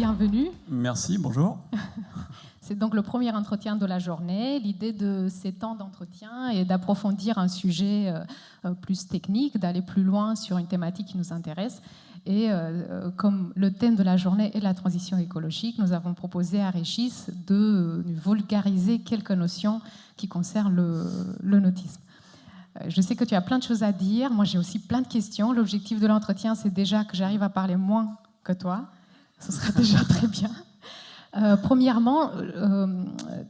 bienvenue. Merci, bonjour. C'est donc le premier entretien de la journée. L'idée de ces temps d'entretien est d'approfondir un sujet plus technique, d'aller plus loin sur une thématique qui nous intéresse. Et comme le thème de la journée est la transition écologique, nous avons proposé à Régis de vulgariser quelques notions qui concernent le nautisme. Je sais que tu as plein de choses à dire. Moi, j'ai aussi plein de questions. L'objectif de l'entretien, c'est déjà que j'arrive à parler moins que toi. Ce sera déjà très bien. Premièrement,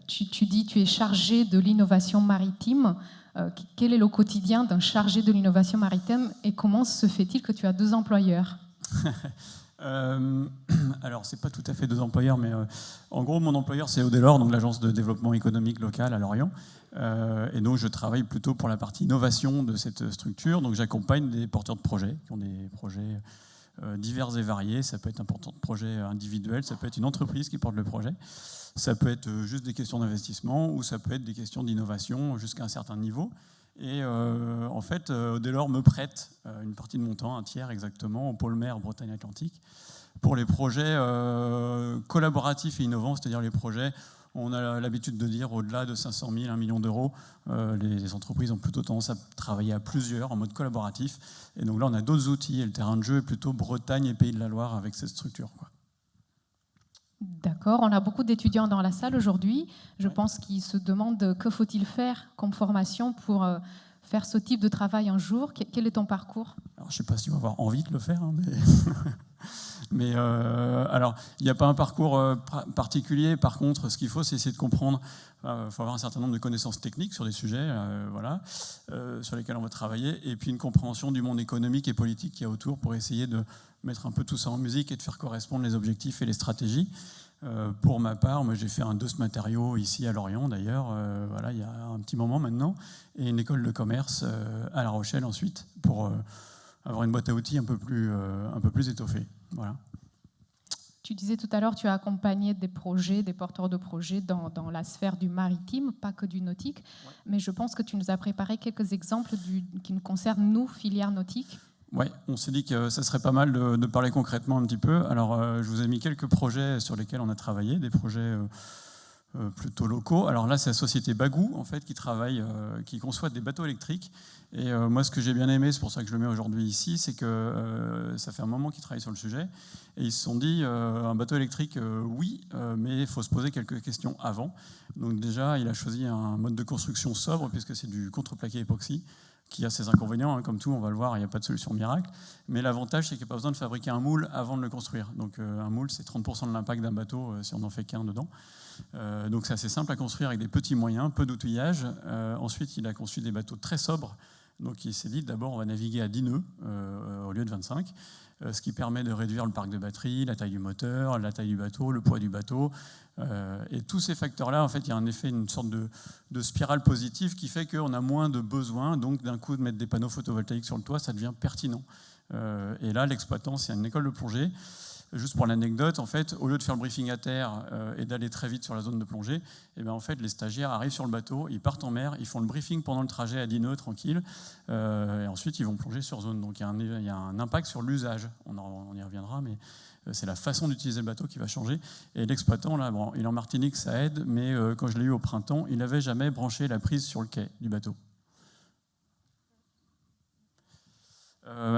tu dis que tu es chargé de l'innovation maritime. Quel est le quotidien d'un chargé de l'innovation maritime et comment se fait-il que tu as 2 employeurs? Alors, c'est pas tout à fait 2 employeurs, mais en gros, mon employeur, c'est Audelor, donc l'agence de développement économique local à Lorient. Et donc, je travaille plutôt pour la partie innovation de cette structure. Donc, j'accompagne des porteurs de projets qui ont des projets divers et variés. Ça peut être un porteur de projet individuel, ça peut être une entreprise qui porte le projet, ça peut être juste des questions d'investissement ou ça peut être des questions d'innovation jusqu'à un certain niveau. Et en fait, Audelor me prête une partie de mon temps, un tiers exactement, au pôle mer Bretagne-Atlantique, pour les projets collaboratifs et innovants, c'est-à-dire les projets, on a l'habitude de dire au-delà de 500 000, 1 million d'euros, les entreprises ont plutôt tendance à travailler à plusieurs en mode collaboratif. Et donc là, on a d'autres outils et le terrain de jeu est plutôt Bretagne et Pays de la Loire avec cette structure, quoi. D'accord, on a beaucoup d'étudiants dans la salle aujourd'hui. Je pense qu'ils se demandent que faut-il faire comme formation pour faire ce type de travail un jour. Quel est ton parcours? Alors, je ne sais pas si on va avoir envie de le faire, hein, mais alors, il n'y a pas un parcours particulier. Par contre, ce qu'il faut, c'est essayer de comprendre. Il faut avoir un certain nombre de connaissances techniques sur des sujets sur lesquels on va travailler, et puis une compréhension du monde économique et politique qu'il y a autour pour essayer de mettre un peu tout ça en musique et de faire correspondre les objectifs et les stratégies. Pour ma part, moi, j'ai fait un DOS matériaux ici à Lorient, d'ailleurs, il y a un petit moment maintenant, et une école de commerce à La Rochelle ensuite, pour avoir une boîte à outils un peu plus étoffée. Voilà. Tu disais tout à l'heure, tu as accompagné des projets, des porteurs de projets dans la sphère du maritime, pas que du nautique, ouais. Mais je pense que tu nous as préparé quelques exemples qui nous concernent, nous, filière nautique. Oui, on s'est dit que ça serait pas mal de parler concrètement un petit peu. Alors, je vous ai mis quelques projets sur lesquels on a travaillé, des projets plutôt locaux. Alors là, c'est la société Bagou, en fait, qui conçoit des bateaux électriques. Et moi, ce que j'ai bien aimé, c'est pour ça que je le mets aujourd'hui ici, c'est que ça fait un moment qu'ils travaillent sur le sujet. Et ils se sont dit, un bateau électrique, oui, mais il faut se poser quelques questions avant. Donc déjà, il a choisi un mode de construction sobre, puisque c'est du contreplaqué époxy, qui a ses inconvénients, hein, comme tout, on va le voir, il n'y a pas de solution miracle. Mais l'avantage, c'est qu'il n'y a pas besoin de fabriquer un moule avant de le construire. Donc un moule, c'est 30% de l'impact d'un bateau si on n'en fait qu'un dedans. Donc c'est assez simple à construire avec des petits moyens, peu d'outillage. Ensuite, il a conçu des bateaux très sobres. Donc il s'est dit, d'abord, on va naviguer à 10 nœuds au lieu de 25, ce qui permet de réduire le parc de batterie, la taille du moteur, la taille du bateau, le poids du bateau. Et tous ces facteurs-là, en fait, il y a un effet, une sorte de spirale positive qui fait qu'on a moins de besoin. Donc d'un coup, de mettre des panneaux photovoltaïques sur le toit, ça devient pertinent. Et là, l'exploitant, c'est une école de plongée. Juste pour l'anecdote, en fait, au lieu de faire le briefing à terre et d'aller très vite sur la zone de plongée, et bien, en fait, les stagiaires arrivent sur le bateau, ils partent en mer, ils font le briefing pendant le trajet à 10 nœuds, tranquille, et ensuite, ils vont plonger sur zone. Donc, il y a un impact sur l'usage. On y reviendra, mais c'est la façon d'utiliser le bateau qui va changer. Et l'exploitant, là, bon, il est en Martinique, ça aide, mais quand je l'ai eu au printemps, il n'avait jamais branché la prise sur le quai du bateau.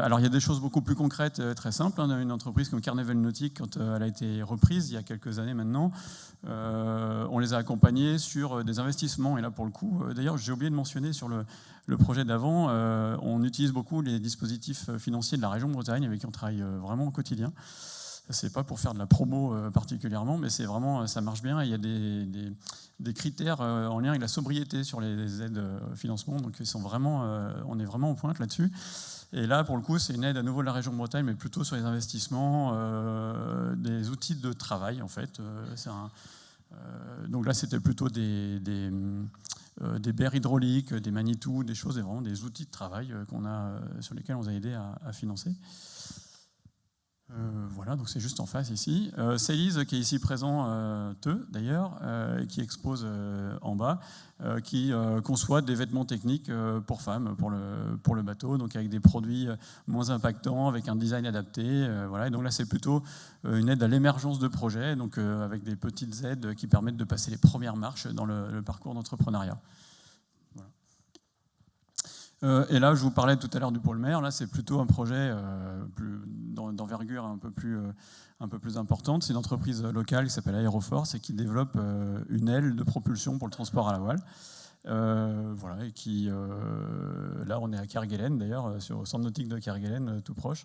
Alors, il y a des choses beaucoup plus concrètes, très simples. Hein. Une entreprise comme Carnival Nautique, quand elle a été reprise il y a quelques années maintenant, on les a accompagnés sur des investissements. Et là, pour le coup, d'ailleurs, j'ai oublié de mentionner sur le projet d'avant, on utilise beaucoup les dispositifs financiers de la région Bretagne, avec qui on travaille vraiment au quotidien. C'est pas pour faire de la promo particulièrement, mais c'est vraiment, ça marche bien. Et il y a des critères en lien avec la sobriété sur les aides financement. Donc, on est vraiment en pointe là-dessus. Et là, pour le coup, c'est une aide à nouveau de la région Bretagne, mais plutôt sur les investissements, des outils de travail, en fait. Donc là, c'était plutôt des berres hydrauliques, des Manitou, des choses, et vraiment des outils de travail sur lesquels on nous a aidé à financer. Voilà, donc c'est juste en face ici. C'est Elise qui est ici présent, d'ailleurs, qui expose en bas, qui conçoit des vêtements techniques pour femmes, pour le bateau, donc avec des produits moins impactants, avec un design adapté. Voilà. Et donc là, c'est plutôt une aide à l'émergence de projets, donc avec des petites aides qui permettent de passer les premières marches dans le parcours d'entrepreneuriat. Et là, je vous parlais tout à l'heure du pôle mer. Là, c'est plutôt un projet d'envergure un peu plus importante. C'est une entreprise locale qui s'appelle Aéroforce et qui développe une aile de propulsion pour le transport à la voile. Voilà, et qui, là, on est à Kerguelen, d'ailleurs, au centre nautique de Kerguelen, tout proche.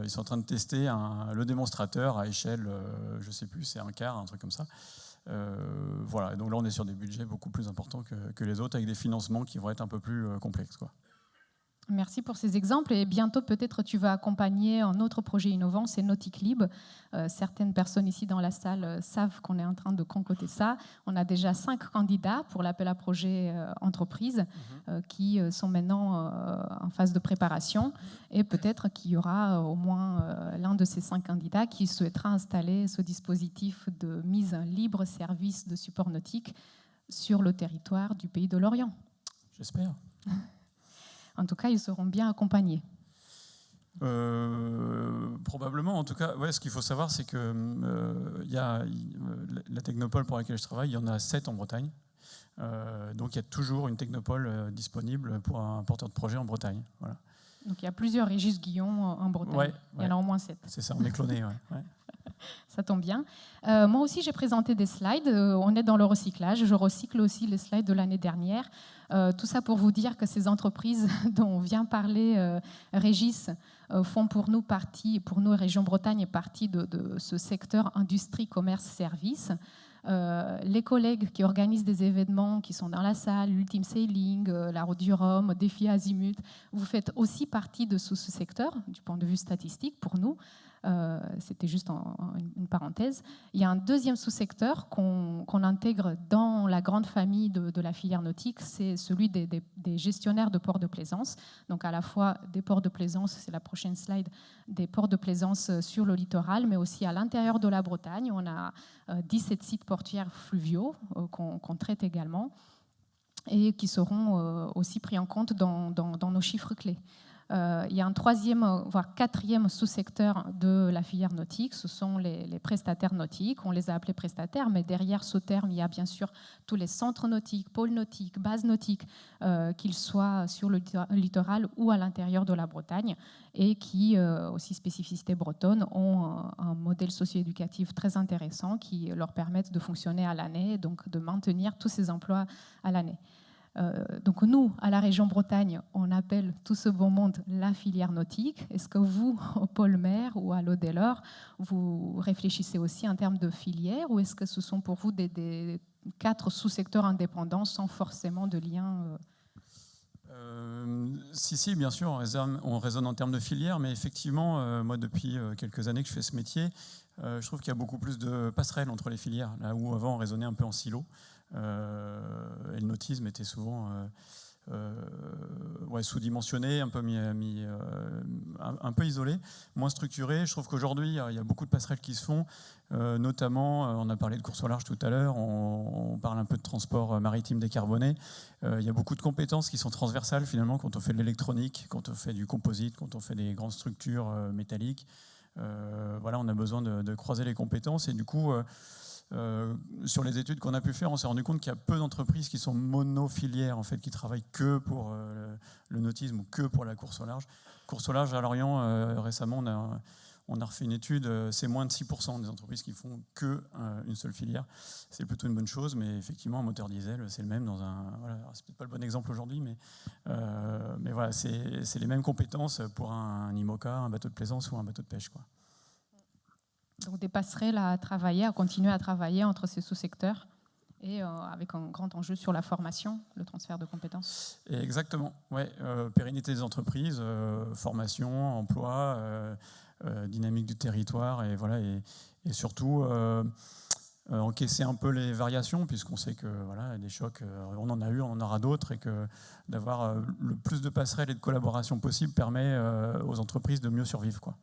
Ils sont en train de tester le démonstrateur à échelle, je ne sais plus, c'est un quart, un truc comme ça. Voilà, donc là on est sur des budgets beaucoup plus importants que les autres, avec des financements qui vont être un peu plus complexes, quoi. Merci pour ces exemples et bientôt peut-être tu vas accompagner un autre projet innovant, c'est Nautic-Lib. Certaines personnes ici dans la salle savent qu'on est en train de concocter ça. On a déjà 5 candidats pour l'appel à projet entreprise qui sont maintenant en phase de préparation et peut-être qu'il y aura au moins l'un de ces 5 candidats qui souhaitera installer ce dispositif de mise en libre service de support nautique sur le territoire du pays de l'Orient. J'espère. En tout cas, ils seront bien accompagnés. Probablement. En tout cas, ouais, ce qu'il faut savoir, c'est que la technopole pour laquelle je travaille, il y en a 7 en Bretagne. Donc il y a toujours une technopole disponible pour un porteur de projet en Bretagne. Voilà. Donc il y a plusieurs Régis Guillon en Bretagne. Ouais, il y en a au moins 7. C'est ça, on est clonés. Ouais. Ça tombe bien. Moi aussi, j'ai présenté des slides. On est dans le recyclage. Je recycle aussi les slides de l'année dernière. Tout ça pour vous dire que ces entreprises dont vient parler Régis font pour nous partie, pour nous, Région Bretagne, partie de ce secteur industrie, commerce, services. Les collègues qui organisent des événements qui sont dans la salle, l'Ultime Sailing, la Route du Rhum, Défi Azimut, vous faites aussi partie de ce secteur du point de vue statistique pour nous. C'était juste une parenthèse. Il y a un deuxième sous-secteur qu'on intègre dans la grande famille de la filière nautique, c'est celui des gestionnaires de ports de plaisance. Donc à la fois des ports de plaisance, c'est la prochaine slide, des ports de plaisance sur le littoral, mais aussi à l'intérieur de la Bretagne. On a 17 sites portuaires fluviaux qu'on traite également et qui seront aussi pris en compte dans nos chiffres clés. Il y a un troisième, voire quatrième sous-secteur de la filière nautique, ce sont les prestataires nautiques. On les a appelés prestataires, mais derrière ce terme, il y a bien sûr tous les centres nautiques, pôles nautiques, bases nautiques, qu'ils soient sur le littoral ou à l'intérieur de la Bretagne, et qui, aussi spécificité bretonne, ont un modèle socio-éducatif très intéressant qui leur permettent de fonctionner à l'année, donc de maintenir tous ces emplois à l'année. Donc nous, à la région Bretagne, on appelle tout ce beau monde la filière nautique. Est-ce que vous, au pôle mer ou à l'Au-Delort, vous réfléchissez aussi en termes de filière, ou est-ce que ce sont pour vous des 4 sous-secteurs indépendants sans forcément de lien Si, bien sûr, on raisonne en termes de filière, mais effectivement, moi, depuis quelques années que je fais ce métier, je trouve qu'il y a beaucoup plus de passerelles entre les filières, là où avant on raisonnait un peu en silo. Et le nautisme était souvent sous-dimensionné, un peu un peu isolé, moins structuré. Je trouve qu'aujourd'hui, il y a beaucoup de passerelles qui se font, notamment, on a parlé de course au large tout à l'heure, on parle un peu de transport maritime décarboné. Il y a beaucoup de compétences qui sont transversales, finalement, quand on fait de l'électronique, quand on fait du composite, quand on fait des grandes structures métalliques. Voilà, on a besoin de croiser les compétences, et du coup... sur les études qu'on a pu faire, on s'est rendu compte qu'il y a peu d'entreprises qui sont monofilières, en fait, qui travaillent que pour le nautisme ou que pour la course au large. Course au large à Lorient, récemment, on a refait une étude, c'est moins de 6% des entreprises qui font qu'une seule filière. C'est plutôt une bonne chose, mais effectivement, un moteur diesel, c'est le même dans un... Voilà, c'est peut-être pas le bon exemple aujourd'hui, mais voilà, c'est les mêmes compétences pour un IMOCA, un bateau de plaisance ou un bateau de pêche, quoi. Donc des passerelles à travailler, à continuer à travailler entre ces sous-secteurs, et avec un grand enjeu sur la formation, le transfert de compétences. Exactement, ouais. Pérennité des entreprises, formation, emploi, dynamique du territoire, et voilà, et surtout encaisser un peu les variations, puisqu'on sait que voilà, des chocs, on en a eu, on en aura d'autres, et que d'avoir le plus de passerelles et de collaboration possible permet aux entreprises de mieux survivre, quoi.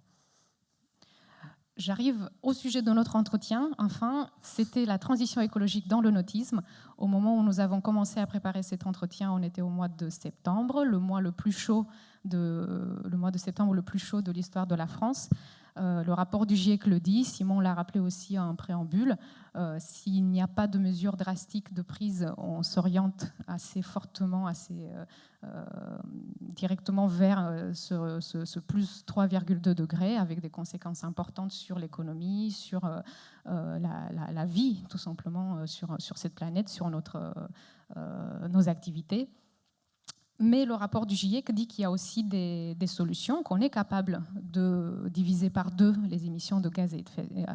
j'arrive au sujet de notre entretien. Enfin, c'était la transition écologique dans le nautisme. Au moment où nous avons commencé à préparer cet entretien, on était au mois de septembre, le mois de septembre le plus chaud de l'histoire de la France. Le rapport du GIEC le dit, Simon l'a rappelé aussi en préambule, s'il n'y a pas de mesures drastiques de prise, on s'oriente assez fortement, directement vers ce plus 3,2 degrés, avec des conséquences importantes sur l'économie, sur la vie, tout simplement, sur cette planète, sur nos activités. Mais le rapport du GIEC dit qu'il y a aussi des solutions, qu'on est capable de diviser par 2 les émissions de gaz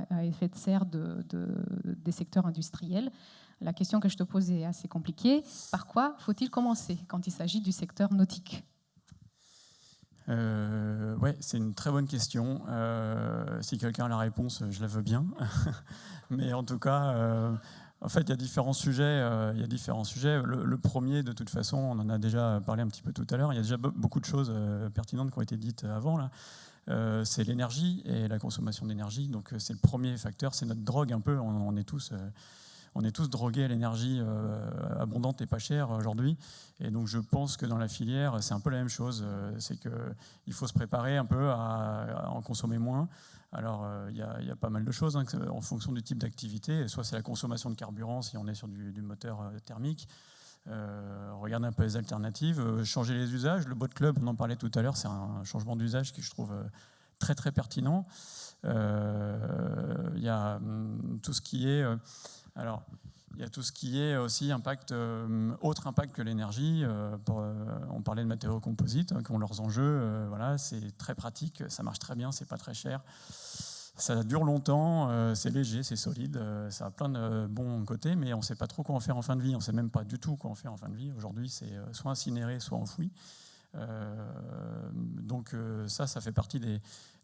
à effet de serre des secteurs industriels. La question que je te pose est assez compliquée. Par quoi faut-il commencer quand il s'agit du secteur nautique ? Ouais, c'est une très bonne question. Si quelqu'un a la réponse, je la veux bien. Mais en tout cas... En fait, il y a différents sujets. Le premier, de toute façon, on en a déjà parlé un petit peu tout à l'heure. Il y a déjà beaucoup de choses pertinentes qui ont été dites avant. Là. C'est l'énergie et la consommation d'énergie. Donc, c'est le premier facteur. C'est notre drogue un peu. On est tous drogués à l'énergie abondante et pas chère aujourd'hui. Et donc, je pense que dans la filière, c'est un peu la même chose. C'est qu'il faut se préparer un peu à en consommer moins. Alors, il y a pas mal de choses en fonction du type d'activité. Soit c'est la consommation de carburant si on est sur du moteur thermique. Regarder un peu les alternatives. Changer les usages. Le Boat Club, on en parlait tout à l'heure, c'est un changement d'usage qui je trouve très très pertinent. Il y a tout ce qui est... il y a tout ce qui est aussi autre impact que l'énergie. On parlait de matériaux composites qui ont leurs enjeux. Voilà, c'est très pratique, ça marche très bien, c'est pas très cher. Ça dure longtemps, c'est léger, c'est solide, ça a plein de bons côtés, mais on ne sait pas trop quoi en faire en fin de vie. On ne sait même pas du tout quoi en faire en fin de vie. Aujourd'hui, c'est soit incinéré, soit enfoui. Donc ça fait partie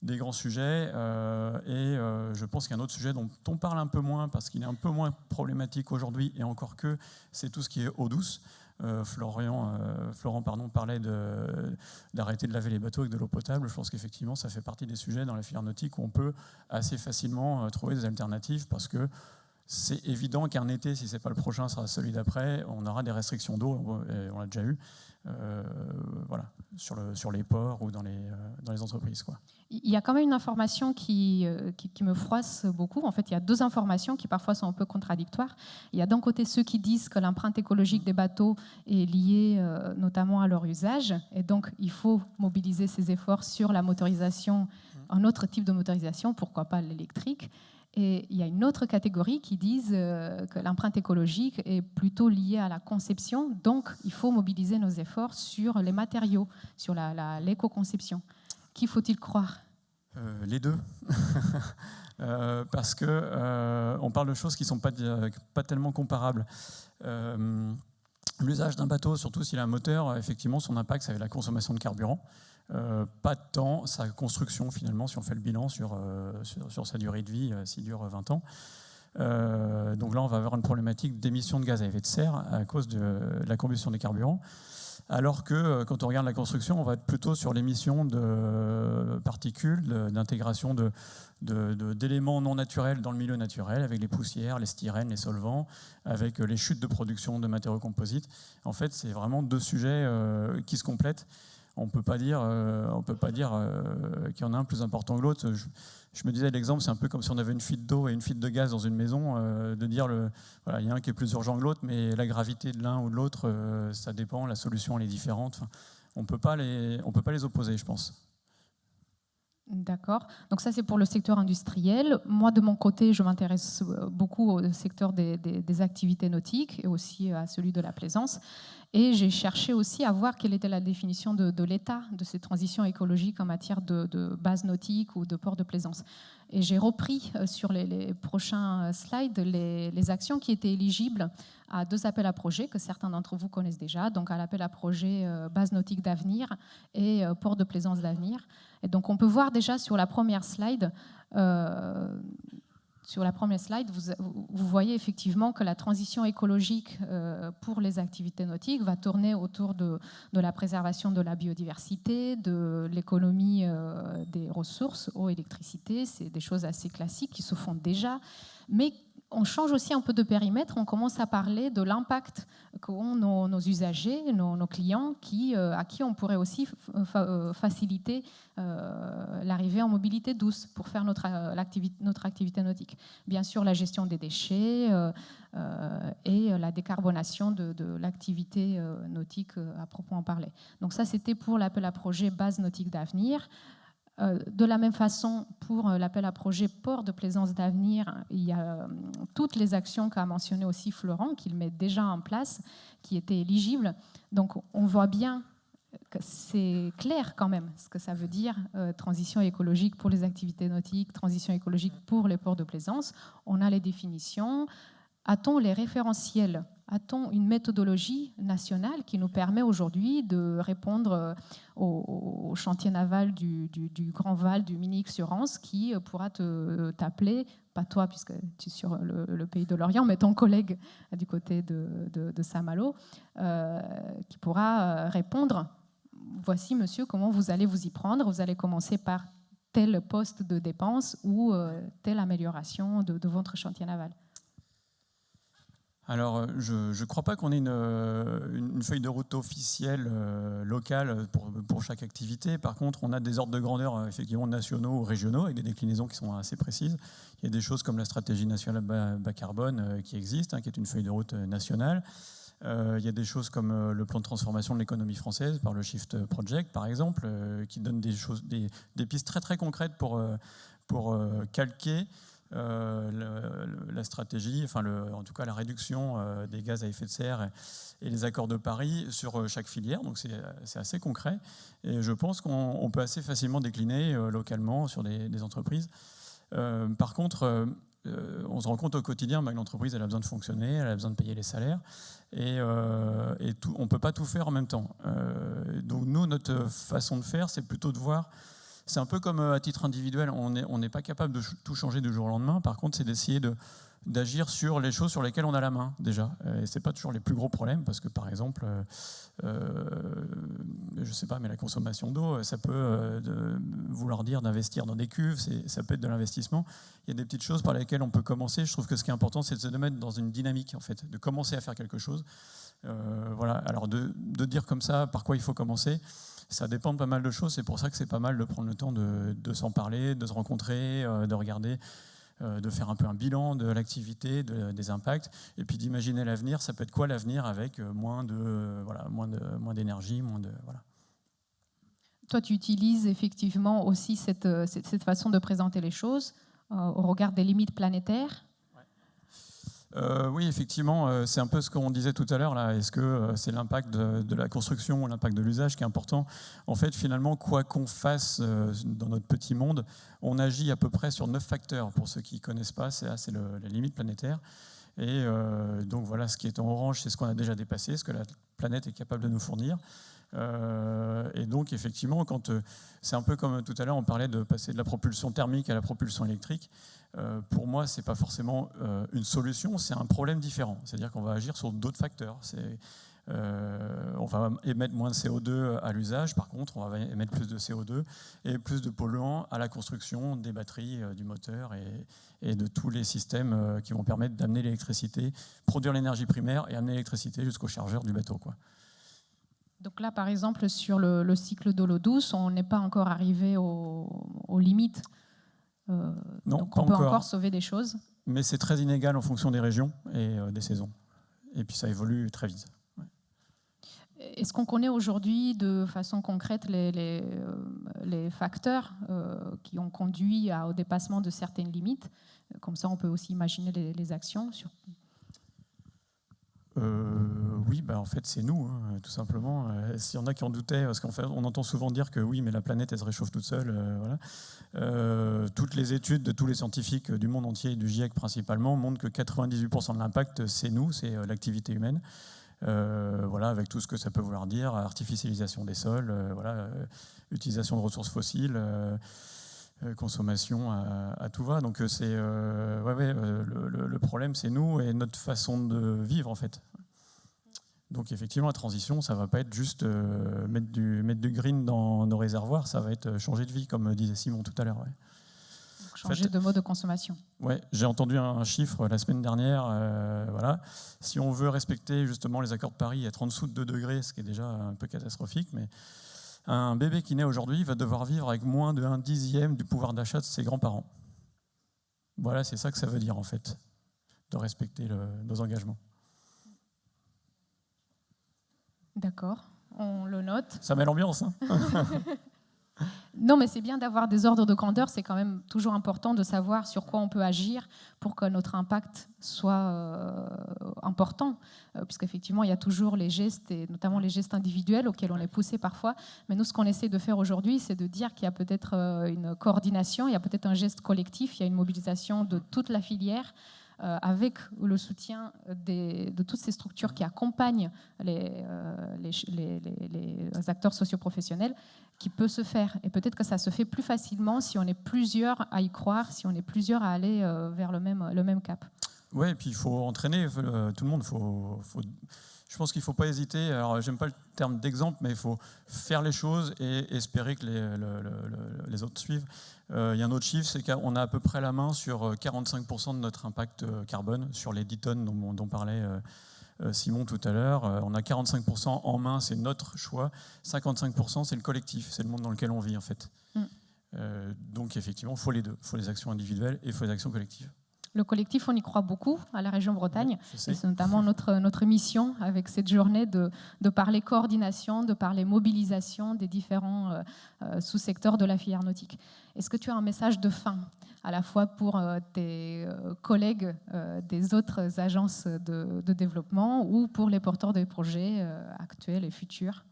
des grands sujets je pense qu'il y a un autre sujet dont on parle un peu moins parce qu'il est un peu moins problématique aujourd'hui et encore que c'est tout ce qui est eau douce. Florent parlait d'arrêter de laver les bateaux avec de l'eau potable. Je pense qu'effectivement ça fait partie des sujets dans la filière nautique où on peut assez facilement trouver des alternatives parce que c'est évident qu'un été, si ce n'est pas le prochain, sera celui d'après, on aura des restrictions d'eau, on l'a déjà eu, sur les ports ou dans les entreprises. Quoi. Il y a quand même une information qui me froisse beaucoup. En fait, il y a 2 informations qui parfois sont un peu contradictoires. Il y a d'un côté ceux qui disent que l'empreinte écologique des bateaux est liée notamment à leur usage, et donc il faut mobiliser ses efforts sur la motorisation, un autre type de motorisation, pourquoi pas l'électrique. Et il y a une autre catégorie qui disent que l'empreinte écologique est plutôt liée à la conception, donc il faut mobiliser nos efforts sur les matériaux, sur l'éco-conception. Qui faut-il croire ? Les deux. Parce qu'on parle de choses qui ne sont pas tellement comparables. L'usage d'un bateau, surtout s'il a un moteur, effectivement, son impact, c'est la consommation de carburant. Pas tant sa construction, finalement, si on fait le bilan sur sa durée de vie, s'il dure 20 ans. Donc là, on va avoir une problématique d'émissions de gaz à effet de serre à cause de la combustion des carburants. Alors que quand on regarde la construction, on va être plutôt sur l'émission de particules, d'intégration d'éléments non naturels dans le milieu naturel, avec les poussières, les styrènes, les solvants, avec les chutes de production de matériaux composites. En fait, c'est vraiment 2 sujets qui se complètent. On ne peut pas dire qu'il y en a un plus important que l'autre. Je me disais, l'exemple, c'est un peu comme si on avait une fuite d'eau et une fuite de gaz dans une maison, de dire, il y a un qui est plus urgent que l'autre, mais la gravité de l'un ou de l'autre, ça dépend, la solution elle est différente. Enfin, on peut pas les opposer, je pense. D'accord. Donc ça, c'est pour le secteur industriel. Moi, de mon côté, je m'intéresse beaucoup au secteur des activités nautiques et aussi à celui de la plaisance. Et j'ai cherché aussi à voir quelle était la définition de l'État de ces transitions écologiques en matière de base nautique ou de port de plaisance. Et j'ai repris sur les prochains slides les actions qui étaient éligibles à 2 appels à projets que certains d'entre vous connaissent déjà, donc à l'appel à projet base nautique d'avenir et port de plaisance d'avenir. Et donc on peut voir déjà sur la première slide sur la première slide, vous voyez effectivement que la transition écologique pour les activités nautiques va tourner autour de la préservation de la biodiversité, de l'économie des ressources, eau, électricité. C'est des choses assez classiques qui se font déjà, mais on change aussi un peu de périmètre, on commence à parler de l'impact qu'ont nos usagers, nos clients, à qui on pourrait aussi faciliter l'arrivée en mobilité douce pour faire notre activité nautique. Bien sûr, la gestion des déchets et la décarbonation de l'activité nautique à proprement parler. Donc ça, c'était pour l'appel à projet Base nautique d'avenir. De la même façon, pour l'appel à projet Port de plaisance d'avenir, il y a toutes les actions qu'a mentionné aussi Florent, qu'il met déjà en place, qui étaient éligibles. Donc on voit bien que c'est clair quand même ce que ça veut dire, transition écologique pour les activités nautiques, transition écologique pour les ports de plaisance. On a les définitions. A-t-on les référentiels? A-t-on une méthodologie nationale qui nous permet aujourd'hui de répondre au chantier naval du Grand Val, du Mini-Xurance, qui pourra t'appeler, pas toi puisque tu es sur le pays de l'Orient, mais ton collègue du côté de Saint-Malo, qui pourra répondre, voici monsieur, comment vous allez vous y prendre, vous allez commencer par tel poste de dépense ou telle amélioration de votre chantier naval. Alors, je ne crois pas qu'on ait une feuille de route officielle locale pour chaque activité. Par contre, on a des ordres de grandeur effectivement nationaux ou régionaux avec des déclinaisons qui sont assez précises. Il y a des choses comme la stratégie nationale bas carbone qui existe, qui est une feuille de route nationale. Il y a des choses comme le plan de transformation de l'économie française par le Shift Project, par exemple, qui donne des pistes très très concrètes pour calquer la stratégie, en tout cas la réduction des gaz à effet de serre et les accords de Paris sur chaque filière. Donc c'est assez concret et je pense qu'on peut assez facilement décliner localement sur des entreprises. Par contre, on se rend compte au quotidien que l'entreprise elle a besoin de fonctionner, elle a besoin de payer les salaires et on ne peut pas tout faire en même temps. Donc nous, notre façon de faire, c'est plutôt de voir. C'est un peu comme à titre individuel, on n'est pas capable de tout changer du jour au lendemain. Par contre, c'est d'essayer d'agir sur les choses sur lesquelles on a la main déjà. Et ce n'est pas toujours les plus gros problèmes parce que, par exemple, je ne sais pas, mais la consommation d'eau, ça peut vouloir dire d'investir dans des cuves, ça peut être de l'investissement. Il y a des petites choses par lesquelles on peut commencer. Je trouve que ce qui est important, c'est de se mettre dans une dynamique, en fait, de commencer à faire quelque chose. Voilà. Alors, de dire comme ça par quoi il faut commencer, ça dépend de pas mal de choses, c'est pour ça que c'est pas mal de prendre le temps de s'en parler, de se rencontrer, de regarder, de faire un peu un bilan de l'activité, des impacts, et puis d'imaginer l'avenir. Ça peut être quoi l'avenir avec moins d'énergie, voilà. Toi, tu utilises effectivement aussi cette façon de présenter les choses au regard des limites planétaires. Oui, effectivement, c'est un peu ce qu'on disait tout à l'heure. Là. Est-ce que c'est l'impact de la construction ou l'impact de l'usage qui est important? En fait, finalement, quoi qu'on fasse dans notre petit monde, on agit à peu près sur 9 facteurs. Pour ceux qui ne connaissent pas, c'est la limite planétaire. Et donc voilà, ce qui est en orange, c'est ce qu'on a déjà dépassé, ce que la planète est capable de nous fournir. Et donc, effectivement, c'est un peu comme tout à l'heure, on parlait de passer de la propulsion thermique à la propulsion électrique. Pour moi, ce n'est pas forcément une solution, c'est un problème différent. C'est-à-dire qu'on va agir sur d'autres facteurs. On va émettre moins de CO2 à l'usage, par contre, on va émettre plus de CO2 et plus de polluants à la construction des batteries, du moteur et de tous les systèmes qui vont permettre d'amener l'électricité, produire l'énergie primaire et amener l'électricité jusqu'au chargeur du bateau, quoi. Donc là, par exemple, sur le cycle de l'eau douce, on n'est pas encore arrivé aux limites. Non, donc on peut encore sauver des choses. Mais c'est très inégal en fonction des régions et des saisons. Et puis ça évolue très vite. Ouais. Est-ce qu'on connaît aujourd'hui de façon concrète les facteurs qui ont conduit au dépassement de certaines limites? Comme ça, on peut aussi imaginer les actions sur... Oui, en fait, c'est nous, tout simplement. S'il y en a qui en doutaient, parce qu'en fait, on entend souvent dire que oui, mais la planète, elle se réchauffe toute seule. Voilà. Toutes les études de tous les scientifiques du monde entier, du GIEC principalement, montrent que 98% de l'impact, c'est nous, c'est l'activité humaine. Voilà, avec tout ce que ça peut vouloir dire, artificialisation des sols, utilisation de ressources fossiles. consommation à tout va. Donc le problème, c'est nous et notre façon de vivre, en fait. Donc effectivement, la transition, ça ne va pas être juste mettre du green dans nos réservoirs, ça va être changer de vie, comme disait Simon tout à l'heure. Ouais. Changer de mode de consommation. Ouais, j'ai entendu un chiffre la semaine dernière. Voilà. Si on veut respecter justement les accords de Paris, être en dessous de 2 degrés, ce qui est déjà un peu catastrophique, mais un bébé qui naît aujourd'hui va devoir vivre avec moins de 1/10 du pouvoir d'achat de ses grands-parents. Voilà, c'est ça que ça veut dire en fait, de respecter nos engagements. D'accord, on le note. Ça met l'ambiance, hein. Non, mais c'est bien d'avoir des ordres de grandeur. C'est quand même toujours important de savoir sur quoi on peut agir pour que notre impact soit important. Puisqu'effectivement, il y a toujours les gestes, et notamment les gestes individuels auxquels on est poussé parfois. Mais nous, ce qu'on essaie de faire aujourd'hui, c'est de dire qu'il y a peut-être une coordination, il y a peut-être un geste collectif, il y a une mobilisation de toute la filière, avec le soutien de toutes ces structures qui accompagnent les acteurs socioprofessionnels, qui peut se faire. Et peut-être que ça se fait plus facilement si on est plusieurs à y croire, si on est plusieurs à aller vers le même cap. Oui, et puis il faut entraîner tout le monde. Je pense qu'il ne faut pas hésiter. Alors, j'aime pas le terme d'exemple, mais il faut faire les choses et espérer que les autres suivent. Il y a un autre chiffre, c'est qu'on a à peu près la main sur 45% de notre impact carbone, sur les 10 tonnes dont parlait Simon tout à l'heure. On a 45% en main, c'est notre choix. 55%, c'est le collectif, c'est le monde dans lequel on vit en fait. Donc effectivement, il faut les deux. Il faut les actions individuelles et il faut les actions collectives. Le collectif, on y croit beaucoup à la région Bretagne. Et c'est notamment notre mission avec cette journée de parler coordination, de parler mobilisation des différents sous-secteurs de la filière nautique. Est-ce que tu as un message de fin, à la fois pour tes collègues des autres agences de développement ou pour les porteurs des projets actuels et futurs ?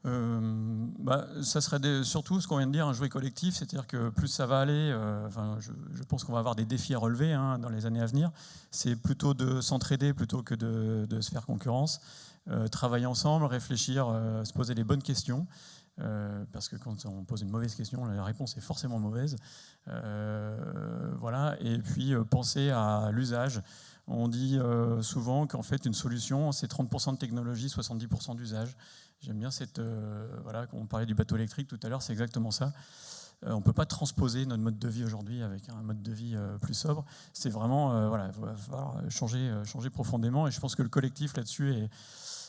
Ça serait surtout ce qu'on vient de dire, un jouet collectif, c'est-à-dire que plus ça va aller, je pense qu'on va avoir des défis à relever dans les années à venir, c'est plutôt de s'entraider plutôt que de se faire concurrence, travailler ensemble, réfléchir, se poser les bonnes questions, parce que quand on pose une mauvaise question, la réponse est forcément mauvaise, voilà, et puis penser à l'usage. On dit souvent qu'en fait une solution c'est 30% de technologie, 70% d'usage. J'aime bien quand on parlait du bateau électrique tout à l'heure, c'est exactement ça. On ne peut pas transposer notre mode de vie aujourd'hui avec un mode de vie plus sobre. C'est vraiment, il va falloir changer profondément. Et je pense que le collectif là-dessus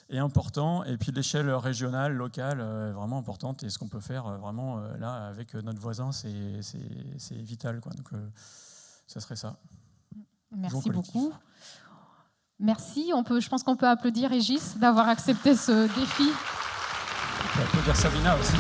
est important. Et puis l'échelle régionale, locale, est vraiment importante. Et ce qu'on peut faire vraiment là avec notre voisin, c'est vital, quoi. Donc ça serait ça. Merci beaucoup. Merci. Je pense qu'on peut applaudir Régis d'avoir accepté ce défi. On peut applaudir Sabina aussi.